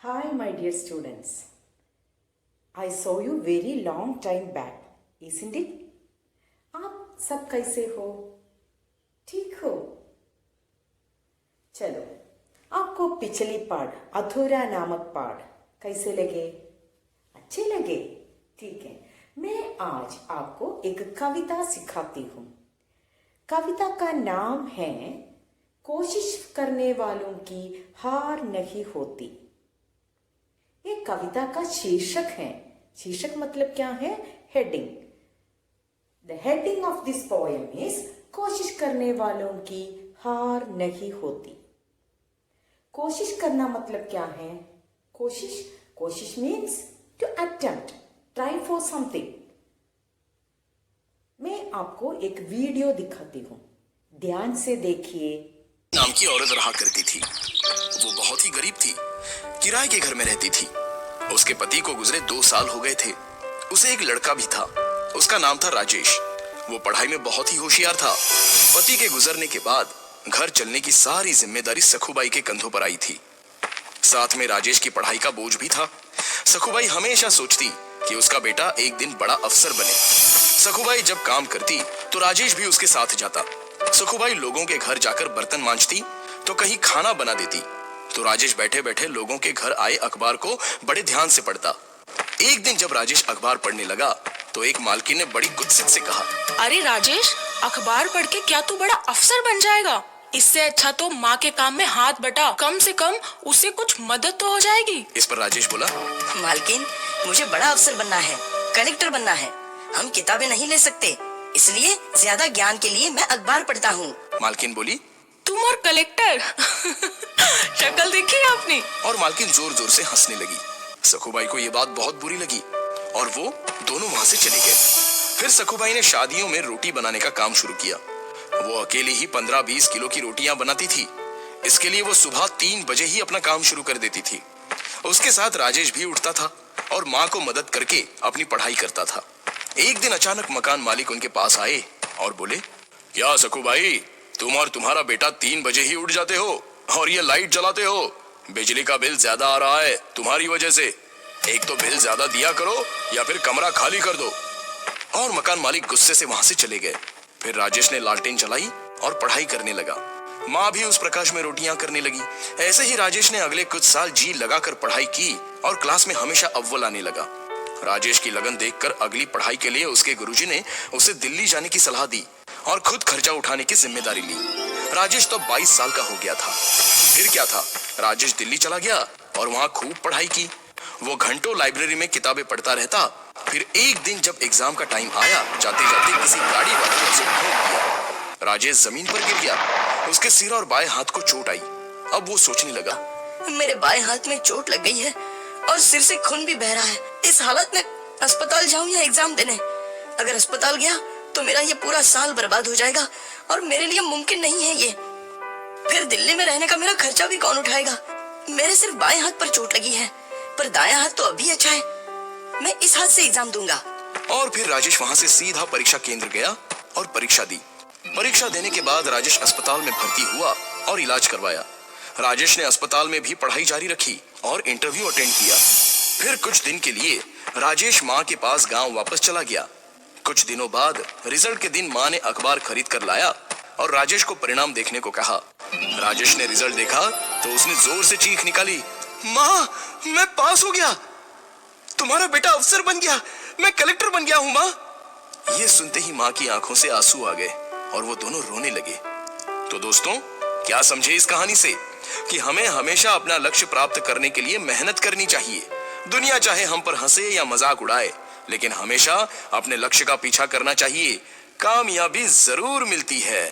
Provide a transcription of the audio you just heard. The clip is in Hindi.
Hi, my dear students. I saw you very long time back, isn't it? आप सब कैसे हो? ठीक हो? चलो, आपको पिछली पाठ अधूरा नामक पाठ कैसे लगे? अच्छे लगे? ठीक है। मैं आज आपको एक कविता सिखाती हूँ। कविता का नाम है कोशिश करने वालों की हार नहीं होती। ये कविता का शीर्षक है। शीर्षक मतलब क्या है? Heading. The heading of this poem is कोशिश करने वालों की हार नहीं होती। कोशिश करना मतलब क्या है? कोशिश means to attempt, try for something. मैं आपको एक वीडियो दिखाती हूँ, ध्यान से देखिए। नाम की औरत रहा करती थी। वो बहुत ही गरीब थी, किराए के घर में रहती थी। उसके पति को गुजरे 2 साल हो गए थे। उसे एक लड़का भी था, उसका नाम था राजेश। वो पढ़ाई में बहुत ही होशियार था। पति के गुजरने के बाद घर चलने की सारी जिम्मेदारी सखुबाई के कंधों पर आई थी। साथ में राजेश की पढ़ाई का बोझ भी था। सखुबाई हमेशा सोचती कि उसका बेटा एक दिन बड़ा अफसर बने। सखुबाई जब काम करती तो राजेश भी उसके साथ जाता। सखुबाई लोगों के घर जाकर बर्तन मांजती तो कहीं खाना बना देती, तो राजेश बैठे बैठे लोगों के घर आए अखबार को बड़े ध्यान से पढ़ता। एक दिन जब राजेश अखबार पढ़ने लगा तो एक मालकिन ने बड़ी गुस्से से कहा, अरे राजेश, अखबार पढ़ के क्या तू बड़ा अफसर बन जाएगा? इससे अच्छा तो माँ के काम में हाथ बटा, कम से कम उसे कुछ मदद तो हो जाएगी। इस पर राजेश बोला, मालकिन, मुझे बड़ा अफसर बनना है, कलेक्टर बनना है। हम किताबें नहीं ले सकते, इसलिए ज्यादा ज्ञान के लिए मैं अखबार पढ़ता हूँ। मालकिन बोली, तुम और कलेक्टर? शक्ल देखी आपने? और मालकिन जोर जोर से हंसने लगी। सखुबाई को ये बात बहुत बुरी लगी और वो दोनों वहां से चले गए। फिर सखुबाई ने शादियों में रोटी बनाने का काम शुरू किया। वो अकेली ही 15-20 किलो की रोटियां बनाती थी। इसके लिए वो सुबह 3 बजे ही अपना काम शुरू कर देती थी। उसके साथ राजेश भी उठता था और माँ को मदद करके अपनी पढ़ाई करता था। एक दिन अचानक मकान मालिक उनके पास आए और बोले, क्या सखुबाई, तुम और तुम्हारा बेटा 3 बजे ही उठ जाते हो और ये लाइट जलाते हो? बिजली का बिल ज्यादा आ रहा है तुम्हारी वजह से। एक तो बिल ज्यादा दिया करो या फिर कमरा खाली कर दो। और मकान मालिक गुस्से से वहां से चले गए। फिर राजेश ने लालटेन चलाई और पढ़ाई करने लगा। माँ भी उस प्रकाश में रोटियां करने लगी। ऐसे ही राजेश ने अगले कुछ साल जी लगाकर पढ़ाई की और क्लास में हमेशा अव्वल आने लगा। राजेश की लगन देखकर अगली पढ़ाई के लिए उसके गुरुजी ने उसे दिल्ली जाने की सलाह दी और खुद खर्चा उठाने की जिम्मेदारी ली। राजेश तो 22 साल का हो गया था। फिर क्या था, राजेश दिल्ली चला गया और वहां खूब पढ़ाई की। वो घंटों लाइब्रेरी में किताबें पढ़ता रहता। फिर एक दिन जब एग्जाम का टाइम आया, जाते जाते किसी गाड़ी वाले ने उसे ठोक दिया। राजेश जमीन पर गिर गया। उसके सिर और बाएं हाथ को चोट आई। अब वो सोचने लगा, मेरे बाएं हाथ में चोट लग गई है और सिर से खून भी बह रहा है। इस हालत में अस्पताल जाऊं या एग्जाम देने? अगर अस्पताल गया तो मेरा ये पूरा साल बर्बाद हो जाएगा और मेरे लिए मुमकिन नहीं है ये। फिर दिल्ली में रहने का मेरा खर्चा भी कौन उठाएगा? मेरे सिर्फ बाएं हाथ पर चोट लगी है, पर दायां हाथ तो अभी अच्छा है। मैं इस हाथ से एग्जाम दूंगा। और फिर राजेश वहां से सीधा परीक्षा केंद्र गया और परीक्षा दी। परीक्षा देने के बाद राजेश अस्पताल में भर्ती हुआ और इलाज करवाया। राजेश ने अस्पताल में भी पढ़ाई जारी रखी और इंटरव्यू अटेंड किया। फिर कुछ दिन के लिए राजेश माँ के पास गांव वापस चला गया। कुछ दिनों बाद रिजल्ट के दिन माँ ने अखबार खरीद कर लाया और राजेश को परिणाम देखने को कहा। राजेश ने रिजल्ट देखा तो उसने जोर से चीख निकाली, माँ, मैं पास हो गया, तुम्हारा बेटा अफसर बन गया, मैं कलेक्टर बन गया हूँ माँ। ये सुनते ही माँ की आंखों से आंसू आ गए और वो दोनों रोने लगे। तो दोस्तों, क्या समझे इस कहानी से कि हमें हमेशा अपना लक्ष्य प्राप्त करने के लिए मेहनत करनी चाहिए। दुनिया चाहे हम पर हंसे या मजाक उड़ाए, लेकिन हमेशा अपने लक्ष्य का पीछा करना चाहिए। कामयाबी जरूर मिलती है।